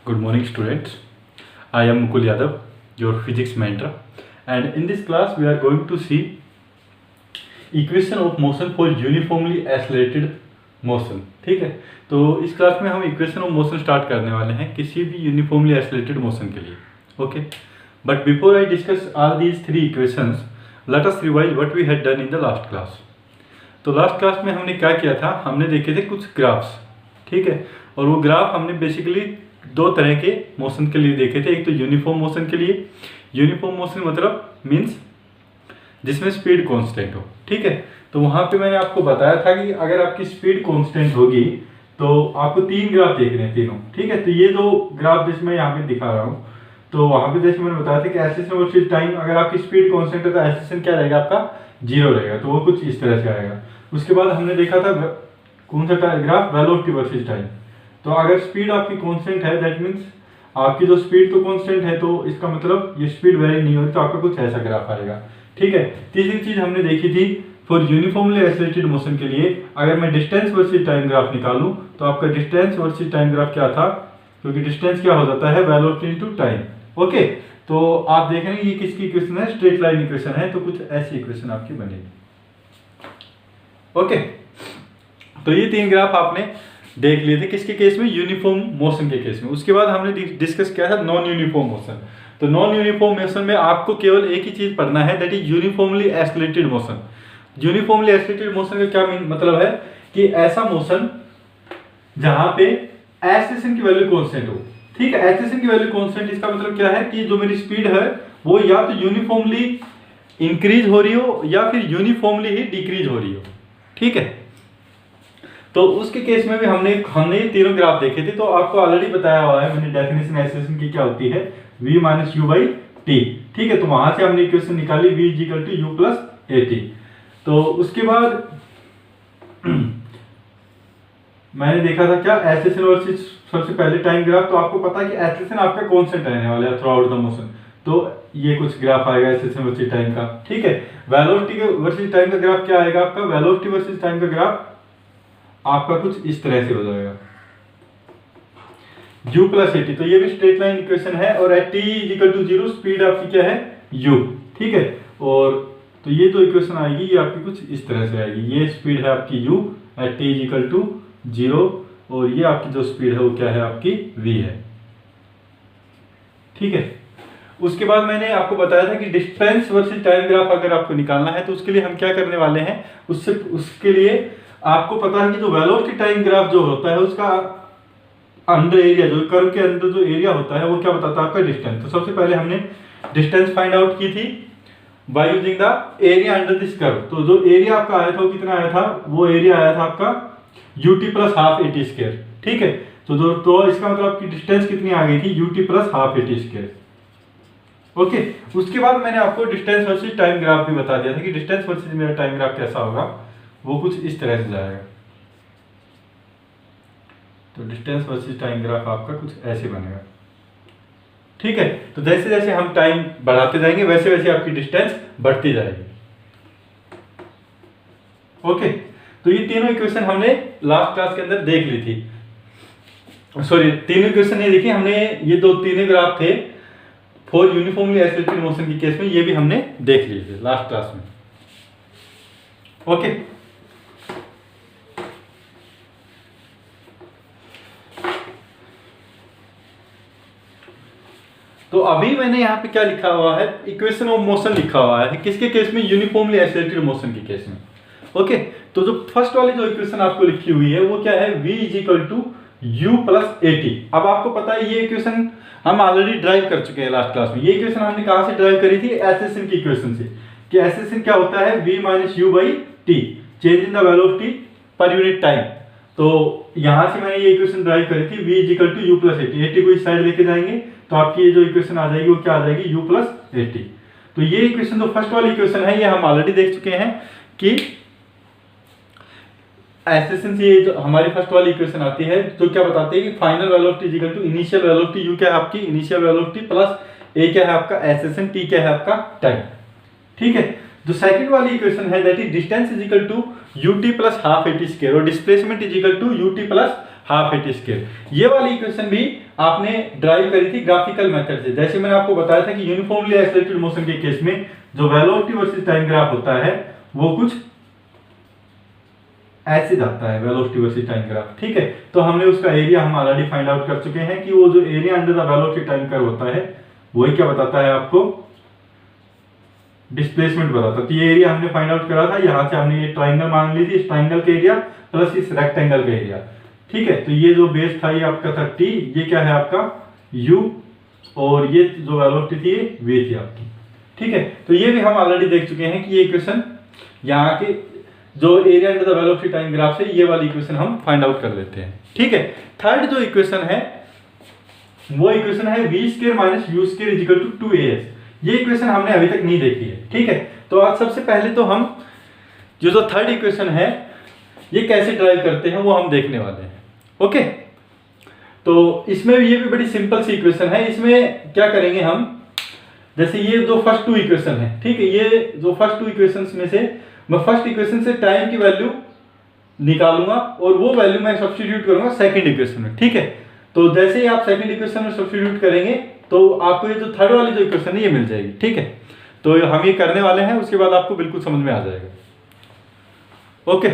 Good morning, students. I am Mukul Yadav, your physics mentor, and in this class we are going to see equation of motion for uniformly accelerated motion. ठीक है, तो इस class में हम equation of motion start करने वाले हैं किसी भी यूनिफॉर्मली एक्सेलरेटेड मोशन के लिए. Okay, but before I discuss all these three equations, let us revise what we had done in the last class. तो लास्ट क्लास में हमने क्या किया था, हमने देखे थे कुछ ग्राफ्स. ठीक है, और वो ग्राफ हमने बेसिकली दो तरह के मोशन के लिए देखे थे. एक तो यूनिफॉर्म मोशन के लिए. यूनिफॉर्म मोशन मतलब मीन्स जिसमें स्पीड कांस्टेंट हो. ठीक है, तो वहाँ पे मैंने आपको बताया था कि अगर आपकी स्पीड कांस्टेंट होगी तो आपको तीन ग्राफ देखने हैं तीनों. ठीक है, तो ये दो ग्राफ जिसमें यहाँ पे दिखा रहा हूँ, तो वहाँ पे जैसे मैंने बताया था कि एक्सेलेरेशन वर्सेस टाइम, अगर आपकी स्पीड कांस्टेंट है तो एक्सेलेरेशन क्या रहेगा आपका, जीरो रहेगा. तो वो कुछ इस तरह से आएगा. उसके बाद हमने देखा था कौन सा ग्राफ, वेलोसिटी वर्सेस टाइम. तो अगर स्पीड आपकी कांस्टेंट है दैट मीन्स आपकी जो स्पीड तो कांस्टेंट है, तो इसका मतलब ये स्पीड वेरी नहीं होगी, तो आपका कुछ ऐसा ग्राफ आएगा. ठीक है, तीसरी चीज हमने देखी थी फॉर यूनिफॉर्मली एक्सेलरेटेड मोशन के लिए अगर मैं डिस्टेंस वर्सेस टाइम ग्राफ निकालूं तो आपका डिस्टेंस वर्सेस टाइम ग्राफ क्या था, क्योंकि डिस्टेंस क्या हो जाता है, वेलोसिटी इनटू टाइम. ओके, तो आप देख रहे हैं ये किसकी इक्वेशन है, स्ट्रेट लाइन इक्वेशन है. तो कुछ ऐसी इक्वेशन आपकी बनेगी. ओके, तो ये तीन ग्राफ आपने देख लिए थे किसके केस में, यूनिफॉर्म मोशन के केस में. उसके बाद हमने डिस्कस किया था नॉन यूनिफॉर्म मोशन. तो नॉन यूनिफॉर्म मोशन में आपको केवल एक ही चीज पढ़ना है, that is uniformly accelerated motion. Uniformly accelerated motion का क्या मतलब है कि ऐसा मोशन जहां पे एक्सेलरेशन की वैल्यू कांस्टेंट हो. ठीक है, एक्सेलरेशन की वैल्यू कांस्टेंट, इसका मतलब क्या है कि जो मेरी स्पीड है वो या तो यूनिफॉर्मली इंक्रीज हो रही हो या फिर यूनिफॉर्मली ही डिक्रीज हो रही हो. ठीक है, तो उसके केस में भी हमने तीनों ग्राफ देखे थे. तो आपको ऑलरेडी बताया हुआ है मैंने डेफिनेशन एक्सेलरेशन की क्या होती है, v minus U by T. ठीक है, तो वहां से हमने इक्वेशन निकाली v is equal to U plus A T. तो उसके बाद मैंने देखा था क्या, एक्सेलरेशन वर्सेस सबसे पहले टाइम ग्राफ. तो आपको पता है कि एक्सेलरेशन आपका कांस्टेंट रहने वाला है थ्रू आउट द मोशन. तो ये कुछ ग्राफ आएगा एक्सेलरेशन वर्सेस टाइम का. ठीक है, वेलोसिटी वर्सेस टाइम का ग्राफ क्या आएगा आपका, वेलोसिटी वर्सेस टाइम का ग्राफ आपका कुछ इस तरह से हो जाएगा, u प्लस ए टी. तो ये भी स्ट्रेट लाइन इक्वेशन है और at T is equal to zero speed आपकी क्या है, u. ठीक है, और तो ये जो इक्वेशन आएगी ये आपकी कुछ इस तरह से आएगी. ये स्पीड है आपकी u at T is equal to zero, और ये आपकी जो स्पीड है वो क्या है आपकी v है. ठीक है, उसके बाद मैंने आपको बताया था कि डिस्टेंस वर्सेस टाइम ग्राफ अगर आपको निकालना है तो उसके लिए हम क्या करने वाले हैं, उसके लिए आपको पता है कि जो वेलोसिटी टाइम ग्राफ जो होता है उसका अंडर एरिया, जो कर्व के अंदर जो एरिया होता है वो क्या बताता है आपका, डिस्टेंस. तो सबसे पहले हमने डिस्टेंस फाइंड आउट की थी by using the area under this curve. तो जो एरिया आपका आया था वो कितना आया था, वो एरिया आया था आपका ut plus half A T square. ठीक है, तो इसका मतलब आपकी डिस्टेंस कितनी आ गई थी, ut plus half A T square. Okay, उसके बाद मैंने आपको डिस्टेंस वर्सेस टाइम ग्राफ भी बता दिया था कि डिस्टेंस वर्सेस मेरा टाइम ग्राफ कैसा होगा, वो कुछ इस तरह से जाएगा. तो डिस्टेंस वर्सेस टाइम ग्राफ आपका कुछ ऐसे बनेगा. ठीक है, तो जैसे जैसे हम टाइम बढ़ाते जाएंगे वैसे वैसे आपकी डिस्टेंस बढ़ती जाएगी. ओके, तो ये तीनों इक्वेशन हमने लास्ट क्लास के अंदर देख ली थी. सॉरी, तीनों इक्वेशन नहीं देखी हमने, ये दो तीनों ग्राफ थे फॉर यूनिफॉर्मली एक्सेलरेटेड मोशन के केस में, ये भी हमने देख लिए थे लास्ट क्लास में. ओके, तो अभी मैंने यहाँ पे क्या लिखा हुआ है, इक्वेशन ऑफ मोशन लिखा हुआ है किसके केस में, यूनिफॉर्मली एक्सेलरेटेड मोशन के केस में. ओके, तो जो फर्स्ट वाली जो इक्वेशन आपको लिखी हुई है वो क्या है, v is equal to U plus A T. अब आपको पता है ये इक्वेशन हम ऑलरेडी ड्राइव कर चुके हैं लास्ट क्लास में. ये इक्वेशन हमने कहां से ड्राइव करी थी, एक्सेलरेशन की इक्वेशन से, कि एक्सेलरेशन क्या होता है, v minus U by T, change in the velocity per unit time. तो यहां से मैंने ये इक्वेशन ड्राइव करी थी, v is equal to U plus A T. A T को इस साइड लेके जाएंगे तो आपकी ये जो इक्वेशन आ जाएगी वो क्या आ जाएगी, u प्लस ए टी. तो ये इक्वेशन जो फर्स्ट वाली इक्वेशन है ये हम ऑलरेडी देख चुके हैं कि एक्सेलरेशन से जो हमारी फर्स्ट वाली इक्वेशन आती है तो क्या बताते हैं कि final velocity is equal to initial velocity, u क्या है आपकी इनिशियल वेलोसिटी प्लस a क्या है आपका एक्सेलरेशन, t क्या है आपका टाइम. ठीक है, जो सेकंड वाली इक्वेशन है that is distance is equal to ut plus half A T square और displacement is equal to ut plus half at square. ये वाली इक्वेशन भी आपने ड्राइव करी थी ग्राफिकल मेथड से। जैसे मैंने आपको बताया था कि यूनिफॉर्मली एक्सेलरेटेड मोशन के केस में जो वेलोसिटी वर्सेस टाइम ग्राफ होता है वो कुछ ऐसे जाता है, वेलोसिटी वर्सेस टाइम ग्राफ। ठीक है, तो हमने उसका एरिया हम ऑलरेडी फाइंड आउट कर चुके हैं कि वो जो area under the velocity time curve होता है वही क्या बताता है आपको, डिस्प्लेसमेंट बताता है। तो ये एरिया हमने फाइंड आउट करा था, यहां से हमने ये ट्राइंगल मान ली थी, इस ट्राइंगल का एरिया प्लस इस रेक्टेंगल का एरिया। ठीक है, तो ये जो बेस था ये आपका था टी, ये क्या है आपका u, और ये जो वेलोसिटी थी ये v थी आपकी। ठीक है, तो ये भी हम ऑलरेडी देख चुके हैं कि ये इक्वेशन यहाँ के जो area under the velocity time graph से ये वाली इक्वेशन हम फाइंड आउट कर लेते हैं। ठीक है, थर्ड जो इक्वेशन है वो इक्वेशन है v square minus u square is equal to 2as। ये इक्वेशन हमने अभी तक नहीं देखी है। ठीक है, तो आज सबसे पहले तो हम जो थर्ड इक्वेशन है ये कैसे ड्राइव करते हैं वो हम देखने वाले हैं। ओके, तो इसमें ये भी बड़ी सिंपल सी इक्वेशन है। इसमें क्या करेंगे हम, जैसे ये जो फर्स्ट टू इक्वेशन है, ठीक है, ये जो फर्स्ट टू इक्वेशंस में से मैं फर्स्ट इक्वेशन से टाइम की वैल्यू निकालूंगा और वो वैल्यू मैं सब्स्टिट्यूट करूंगा सेकंड इक्वेशन में। ठीक है, तो जैसे ही आप सेकंड इक्वेशन में सब्स्टिट्यूट करेंगे तो आपको ये जो थर्ड वाली जो इक्वेशन है ये मिल जाएगी। ठीक है, तो हम ये करने वाले हैं, उसके बाद आपको बिल्कुल समझ में आ जाएगा। ओके,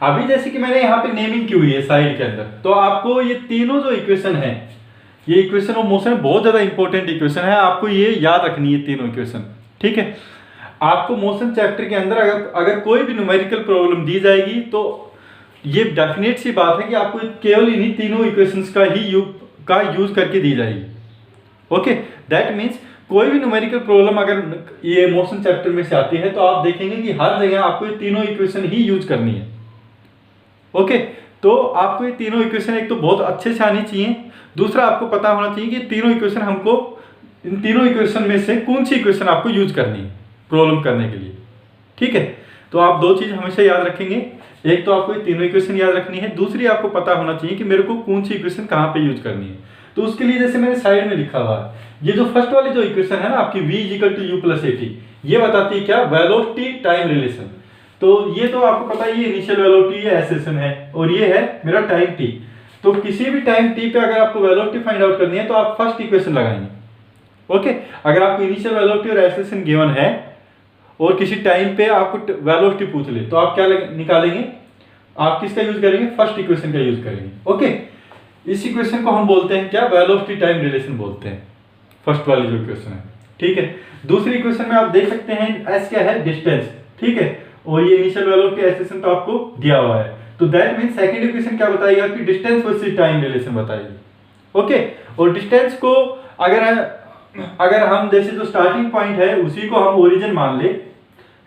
अभी जैसे कि मैंने यहाँ पे नेमिंग की हुई है साइड के अंदर, तो आपको ये तीनों जो इक्वेशन है ये इक्वेशन ऑफ मोशन बहुत ज्यादा इंपॉर्टेंट इक्वेशन है, आपको ये याद रखनी है तीनों इक्वेशन। ठीक है, आपको मोशन चैप्टर के अंदर अगर कोई भी न्यूमेरिकल प्रॉब्लम दी जाएगी तो ये डेफिनेट सी बात है कि आपको केवल इन्हीं तीनों इक्वेशंस का ही यूज करके दी जाएगी। ओके, दैट मीन्स कोई भी न्यूमेरिकल प्रॉब्लम अगर ये मोशन चैप्टर में से आती है तो आप देखेंगे कि हर जगह आपको ये तीनों इक्वेशन ही यूज करनी है। ओके, तो आपको ये तीनों इक्वेशन एक तो बहुत अच्छे से आनी चाहिए, दूसरा आपको पता होना चाहिए कि तीनों इक्वेशन हमको, इन तीनों इक्वेशन में से कौन सी इक्वेशन आपको यूज करनी है प्रॉब्लम करने के लिए। ठीक है, तो आप दो चीज हमेशा याद रखेंगे, एक तो आपको ये तीनों इक्वेशन याद रखनी है, दूसरी आपको पता होना चाहिए कि मेरे को कौन सी इक्वेशन कहाँ पे यूज करनी है। तो उसके लिए जैसे मैंने साइड में लिखा हुआ है, ये जो फर्स्ट वाली जो इक्वेशन है ना आपकी v equal to u plus at, ये बताती है क्या, वेलोसिटी टाइम रिलेशन। तो ये तो आपको पता है ये इनिशियल वेलोसिटी है, एसेशन है, और ये है मेरा टाइम t। तो किसी भी टाइम t पे अगर आपको वेलोसिटी फाइंड आउट करनी है तो आप फर्स्ट इक्वेशन लगाएंगे। ओके, अगर आपको इनिशियल वेलोसिटी और एसेशन गिवन है और किसी टाइम पे आपको वेलोसिटी पूछ ले तो आप क्या निकालेंगे, आप किसका यूज करेंगे, फर्स्ट इक्वेशन का यूज करेंगे। ओके, इस इक्वेशन को हम बोलते हैं क्या, वेलोसिटी टाइम रिलेशन बोलते हैं, फर्स्ट वाली जो इक्वेशन है। ठीक है, दूसरी इक्वेशन में आप देख सकते हैं एस क्या है, डिस्टेंस। ठीक है, और ये इनिशियल वेलोसिटी एसेशन तो आपको दिया हुआ है, तो दैट मींस सेकंड इक्वेशन क्या बताएगा कि डिस्टेंस वर्सेस टाइम रिलेशन बताएगी। ओके, और डिस्टेंस को अगर हम जैसे जो स्टार्टिंग पॉइंट है उसी को हम ओरिजिन मान ले,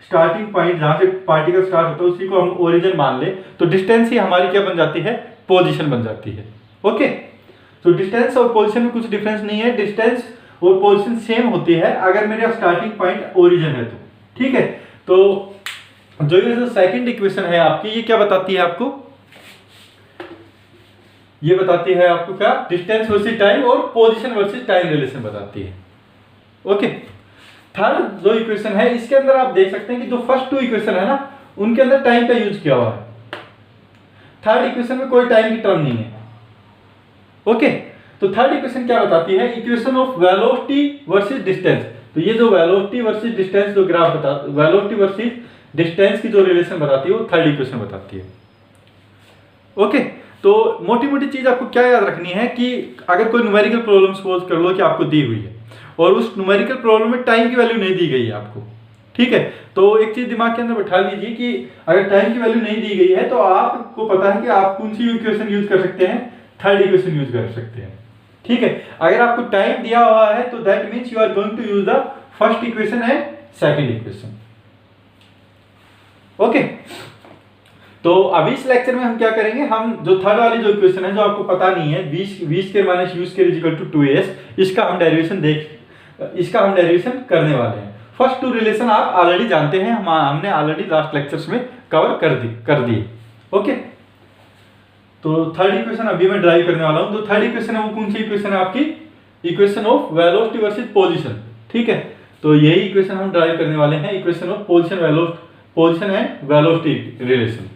स्टार्टिंग पॉइंट जहां से पार्टिकल स्टार्ट होता है उसी को हम ओरिजिन मान ले, तो डिस्टेंस ही हमारी क्या बन जाती है, पोजीशन बन जाती है। ओके, तो डिस्टेंस और पोजीशन में कुछ डिफरेंस नहीं है, डिस्टेंस और पोजीशन सेम होती है अगर मेरा स्टार्टिंग पॉइंट ओरिजिन है तो। ठीक है, तो जो ये जो सेकंड इक्वेशन है आपकी, ये क्या बताती है आपको, ये बताती है आपको क्या, डिस्टेंस वर्सेस टाइम और पोजीशन वर्सेस टाइम रिलेशन बताती है। ओके, थर्ड जो इक्वेशन है इसके अंदर आप देख सकते हैं कि जो फर्स्ट टू इक्वेशन है ना उनके अंदर टाइम का यूज किया हुआ है, थर्ड इक्वेशन में कोई टाइम की टर्म नहीं है। ओके, तो थर्ड इक्वेशन क्या बताती है, equation of velocity versus distance. तो ये जो वेलोसिटी वर्सेस डिस्टेंस जो ग्राफ बता, वेलोसिटी वर्सेस डिस्टेंस की जो रिलेशन बताती है वो थर्ड इक्वेशन बताती है। ओके, तो मोटी मोटी चीज आपको क्या याद रखनी है कि अगर कोई न्यूमेरिकल प्रॉब्लम सपोज कर लो कि आपको दी हुई है और उस न्यूमेरिकल प्रॉब्लम में टाइम की वैल्यू नहीं दी गई है आपको, ठीक है, तो एक चीज दिमाग के अंदर बैठा लीजिए कि अगर टाइम की वैल्यू नहीं दी गई है तो आपको पता है कि आप कौन सी इक्वेशन यूज कर सकते हैं, थर्ड इक्वेशन यूज कर सकते हैं। ठीक है, अगर आपको टाइम दिया हुआ है तो that means you are going to use the first equation and second equation. Okay, तो अभी इस लेक्चर में हम क्या करेंगे, हम जो थर्ड वाली जो इक्वेशन है जो आपको पता नहीं है, v square minus u square is equal to 2as, इसका हम डेरिवेशन करने वाले हैं। फर्स्ट टू रिलेशन आप ऑलरेडी जानते हैं, हमने ऑलरेडी लास्ट लेक्चर्स में कवर कर दिए। ओके, तो थर्ड इक्वेशन अभी मैं ड्राइव करने वाला हूं। तो थर्ड इक्वेशन है वो कौन सी इक्वेशन है आपकी, equation of velocity versus position. ठीक है, तो यही इक्वेशन हम ड्राइव करने वाले हैं, equation of position and velocity relation.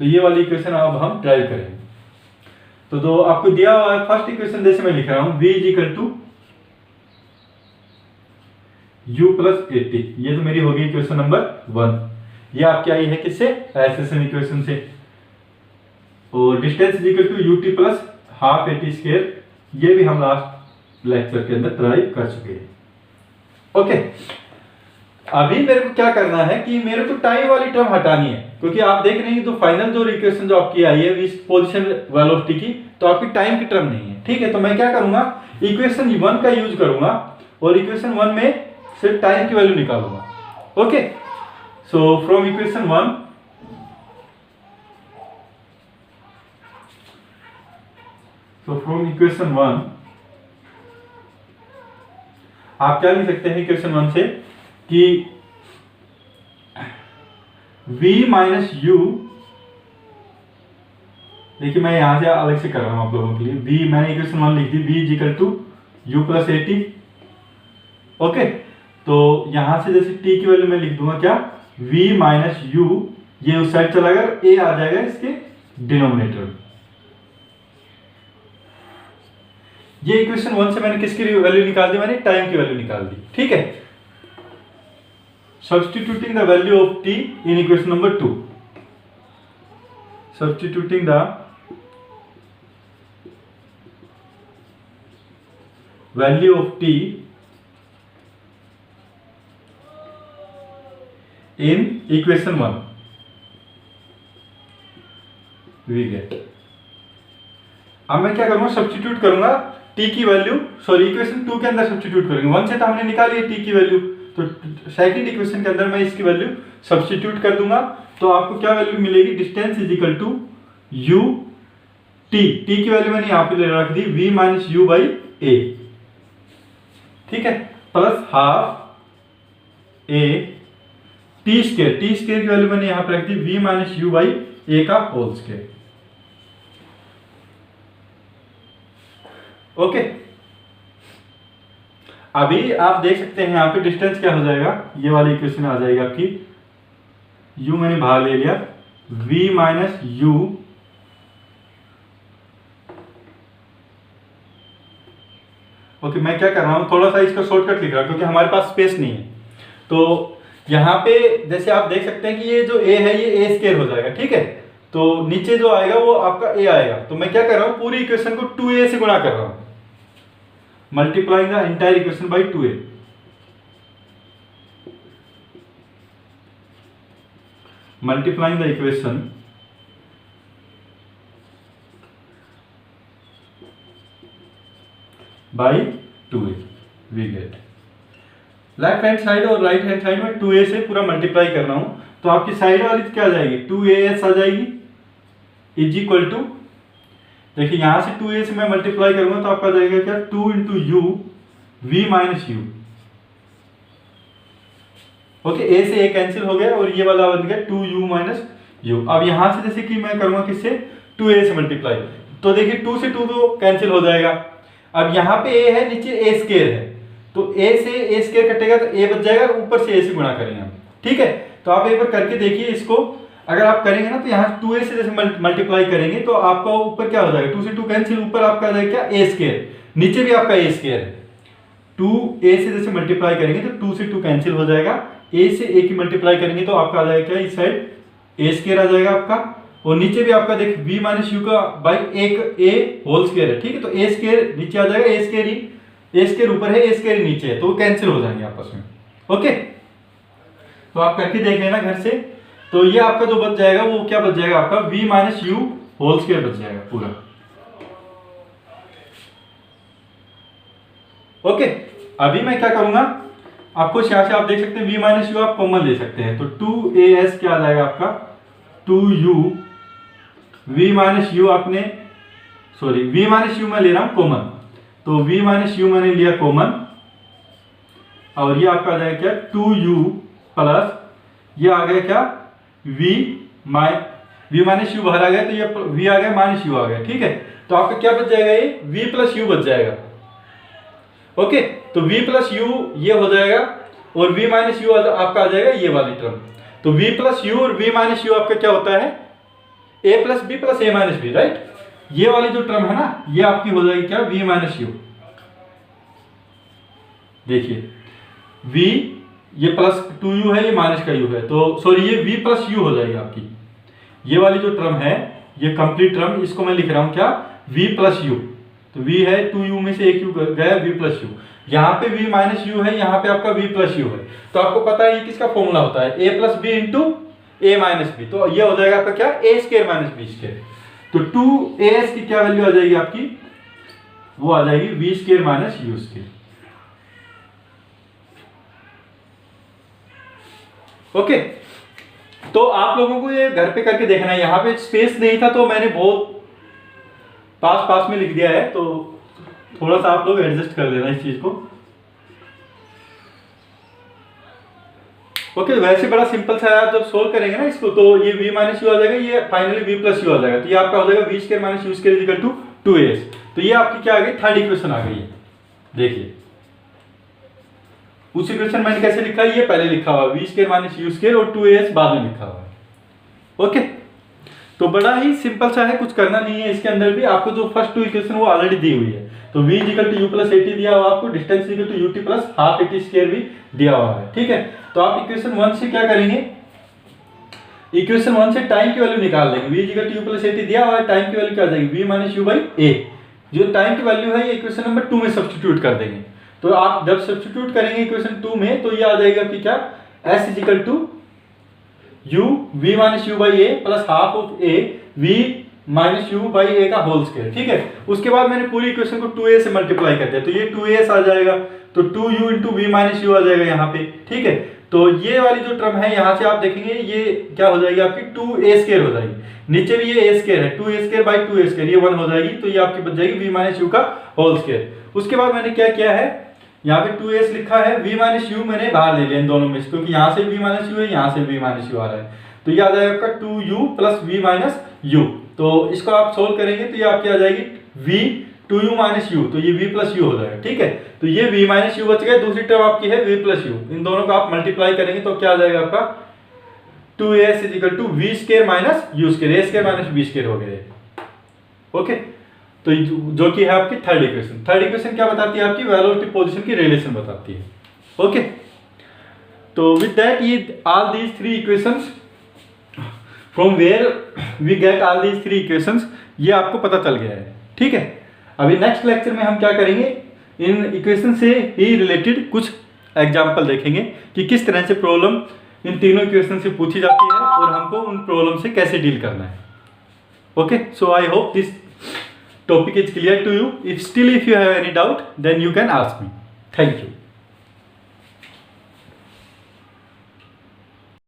तो ये वाली इक्वेशन अब हम ड्राइव करेंगे। तो आपको दिया हुआ है फर्स्ट इक्वेशन, जैसे मैं लिख रहा हूं v equal to u plus 80, ये तो मेरी होगी इक्वेशन नंबर 1। ये आपकी आई है किससे? एसएसएन इक्वेशन से। और distance equal to ut plus half 80 square, ये भी हम लास्ट लेक्चर के अंदर ड्राइव कर चुके हैं। ओके, अभी मेरे को क्या करना है कि मेरे को टाइम वाली टर्म हटानी है, क्योंकि आप देख रहे हैं तो फाइनल जो इक्वेशन जो आपकी आई है इस पोजीशन वेलोसिटी की, तो आपकी टाइम की टर्म नहीं है। ठीक है, तो मैं क्या करूंगा, इक्वेशन 1 का यूज करूंगा और इक्वेशन 1 में सिर्फ टाइम की वैल्यू निकालूंगा। ओके, सो फ्रॉम इक्वेशन 1 आप क्या लिख सकते हैं इक्वेशन 1 से कि v माइनस यू, देखिए मैं यहां से अलग से कर रहा हूं आप लोगों के लिए। v मैंने इक्वेशन 1 लिख दी, v is equal to U plus 80। Okay, तो यहां से जैसे t की वैल्यू मैं लिख दूंगा क्या, v माइनस यू, ये उस साइड चला गया, a आ जाएगा इसके डिनोमिनेटर में। ये इक्वेशन 1 से मैंने किसकी वैल्यू निकाल दी, मैंने टाइम की वैल्यू निकाल दी। ठीक है, substituting the value of t in equation number 2, substituting the value of t in equation 1 we get। अब मैं क्या करूंगा, सब्स्टिट्यूट करूंगा t की वैल्यू, सॉरी इक्वेशन 2 के अंदर सब्स्टिट्यूट करेंगे। 1 से तो हमने निकाली है t की वैल्यू, तो सेकंड इक्वेशन के अंदर मैं इसकी वैल्यू सब्स्टिट्यूट कर दूंगा। तो आपको क्या वैल्यू मिलेगी, distance is equal to U T, T की वैल्यू मैंने यहां पे रख दी v minus U by A. ठीक है, plus half A T square, T square की वैल्यू मैंने यहां पे रख दी v minus U by A का होल स्क्वायर। ओके, अभी आप देख सकते हैं यहाँ पे डिस्टेंस क्या हो जाएगा, ये वाली इक्वेशन आ जाएगी आपकी, u मैंने बाहर ले लिया, v माइनस यू ओके। मैं क्या कर रहा हूँ, थोड़ा सा इसका शॉर्टकट लिख रहा हूँ क्योंकि हमारे पास स्पेस नहीं है। तो यहाँ पे जैसे आप देख सकते हैं कि ये जो a है ये a स्क्वायर हो जाएगा। ठीक है, तो नीचे जो आएगा वो आपका a आएगा। तो मैं क्या कर रहा हूँ, पूरी इक्वेशन को 2a से गुणा कर रहा हूँ, multiplying the entire equation by 2a, multiplying the equation by 2a we get। Left hand side और राइट हैंड साइड में 2a से पूरा मल्टीप्लाई करना हूं, तो आपकी साइड वाली क्या आ जाएगी, 2as आ जाएगी, इज इक्वल टू, देखिए यहां से 2a से मैं मल्टीप्लाई करूंगा तो आपका जाएगा क्या, 2 into you v minus you. Okay, a से a कैंसिल हो गया और ये वाला बन गया 2u माइनस यू। अब यहां से जैसे कि मैं करूंगा किससे, 2a से मल्टीप्लाई, तो देखिए 2 से 2 तो कैंसिल हो जाएगा। अब यहाँ पे a है, नीचे a स्क्वायर है, तो a से a स्क्वायर कटेगा तो a बच जाएगा, ऊपर से a से गुणा करेंगे हम। ठीक है, तो आप एक बार करके देखिए इसको, अगर आप करेंगे ना तो यहाँ 2a से जैसे मल्टीप्लाई करेंगे तो आपका ऊपर क्या हो जाएगा, 2 से 2 कैंसिल, ऊपर आपका आ जाएगा क्या, a स्क्वायर, नीचे भी आपका a स्क्वायर है। 2a से जैसे मल्टीप्लाई करेंगे तो 2 से 2 कैंसिल हो जाएगा, a से a की मल्टीप्लाई करेंगे तो आपका आ जाएगा क्या, इस साइड a स्क्वायर आ जाएगा आपका, और नीचे भी आपका देख v माइनस यू का बाई एक a होल स्क्वायर है। ठीक है, तो a स्क्वायर नीचे आ जाएगा, a स्क्वायर ऊपर है, a स्क्वायर नीचे है, तो वो कैंसिल हो जाएंगे आपस में। ओके, तो आप करके देख लेना घर से। तो ये आपका जो बच जाएगा वो क्या बच जाएगा, आपका v minus U whole square बच जाएगा पूरा। ओके, अभी मैं क्या करूंगा, आपको यहां से आप देख सकते हैं v माइनस यू आप कॉमन ले सकते हैं, तो 2as क्या आ जाएगा आपका, 2u, v माइनस यू आपने, सॉरी v माइनस यू मैं ले रहा हूं कॉमन, तो v माइनस यू मैंने लिया कॉमन, और ये आपका आ जाएगा क्या, 2u प्लस ये आ गया क्या, v माइनस यू बाहर आ गया तो ये v आ गया, माइनस यू आ गया। ठीक है, तो आपका क्या बच जाएगा, ये v प्लस यू बच जाएगा। ओके, तो v प्लस यू ये हो जाएगा और v माइनस यू आपका आ जाएगा ये वाली टर्म। तो v प्लस यू और v माइनस यू आपका क्या होता है, ए प्लस बी प्लस ए माइनस बी, राइट। ये वाली जो टर्म है ना, ये आपकी हो जाएगी क्या, v माइनस यू। देखिए v, ये प्लस 2u है, ये माइनस का u है, तो सॉरी ये v प्लस u हो जाएगी आपकी। ये वाली जो टर्म है, ये कंप्लीट टर्म, इसको मैं लिख रहा हूं क्या, v प्लस u। तो v है, 2u में से एक u गया, v प्लस u। यहाँ पे v माइनस u है, यहाँ पे आपका v प्लस u है। तो आपको पता है ये किसका फॉर्मूला होता है, a plus B into A minus B. तो ये हो जाएगा आपका क्या, A square minus B square. तो 2as की क्या वैल्यू आ जाएगी आपकी, वो आ जाएगी v square minus u square. Okay, तो आप लोगों को ये घर पे करके देखना है। यहाँ पे स्पेस नहीं था तो मैंने बहुत पास में लिख दिया है, तो थोड़ा सा आप लोग एडजस्ट कर देना इस चीज को। ओके, वैसे बड़ा सिंपल सा है, आप जब सोल्व करेंगे ना इसको, तो ये v माइनस यू आ जाएगा, ये फाइनली v प्लस यू आ जाएगा। तो ये आपका हो जाएगा v square minus U square equal to 2as। तो ये आपकी क्या आ गई, थर्ड इक्वेशन आ गई है। देखिए उस इक्वेशन मैंने कैसे लिखा है, ये पहले लिखा हुआ v square minus U square और 2as बाद में लिखा हुआ है। ओके, तो बड़ा ही सिंपल सा है, कुछ करना नहीं है इसके अंदर भी। आपको जो फर्स्ट टू इक्वेशन वो ऑलरेडी दी हुई है। तो v equal to U plus 80 दिया हुआ आपको, distance equal to ut plus half 80 square भी दिया हुआ है, ठीक है। तो आप इक्वेशन 1 से क्या करेंगे, इक्वेशन 1 से टाइम की वैल्यू निकाल लेंगे। v equal to U plus 80 दिया हुआ है, टाइम की वैल्यू क्या आ जाएगी, v माइनस यू बाई ए। जो टाइम की वैल्यू है ये इक्वेशन नंबर 2 में सब्स्टिट्यूट कर देंगे। तो आप जब सब्स्टिट्यूट करेंगे इक्वेशन 2 में, तो ये आ जाएगा कि क्या, s equal to u v minus U by A plus half of a v minus U by A का होल स्क्वायर, ठीक है। उसके बाद मैंने पूरी इक्वेशन को 2a से मल्टीप्लाई कर दिया, तो ये 2as आ जाएगा, तो 2u into V minus U आ जाएगा यहाँ पे, ठीक है। तो ये वाली जो टर्म है यहाँ से आप देखेंगे ये क्या हो जाएगी आपकी, 2a स्क्वायर हो जाएगी। नीचे भी ये a स्क्वायर है, 2a square by 2a square, ये 1 हो जाएगी। तो ये आपकी बच जाएगी v माइनस यू का होल स्क्वायर। उसके बाद मैंने क्या किया है, यहाँ पे 2s लिखा है, v माइनस यू मैंने बाहर ले लिया इन दोनों में से, क्योंकि यहाँ से v माइनस यू है, यहाँ से v माइनस यू आ रहा है। तो ये आ जाएगा आपका 2u plus v minus you. तो इसको आप सोल्व करेंगे तो ये आपकी आ जाएगी v 2u माइनस यू, तो ये v प्लस यू हो जाएगा, ठीक है। तो ये v माइनस यू बच गया, दूसरी टर्म आपकी है v प्लस यू। इन दोनों को आप मल्टीप्लाई करेंगे तो क्या आ जाएगा आपका 2as is equal to v square minus U square, a square minus b square हो गया। ओके, तो जो कि है आपकी थर्ड इक्वेशन। थर्ड इक्वेशन क्या बताती है आपकी, वेलोसिटी पोजीशन की रिलेशन बताती है। ओके, तो विद दैट ये all these three equations from where we get all these three equations, ये आपको पता चल गया है, ठीक है। अभी नेक्स्ट लेक्चर में हम क्या करेंगे, इन इक्वेशन से ही रिलेटेड कुछ एग्जांपल देखेंगे कि किस तरह से प्रॉब्लम इन तीनों इक्वेशन से पूछी जाती है और हमको उन प्रॉब्लम से कैसे डील करना है। Okay, so I hope this topic is clear to you. If you have any doubt, then you can ask me. Thank you.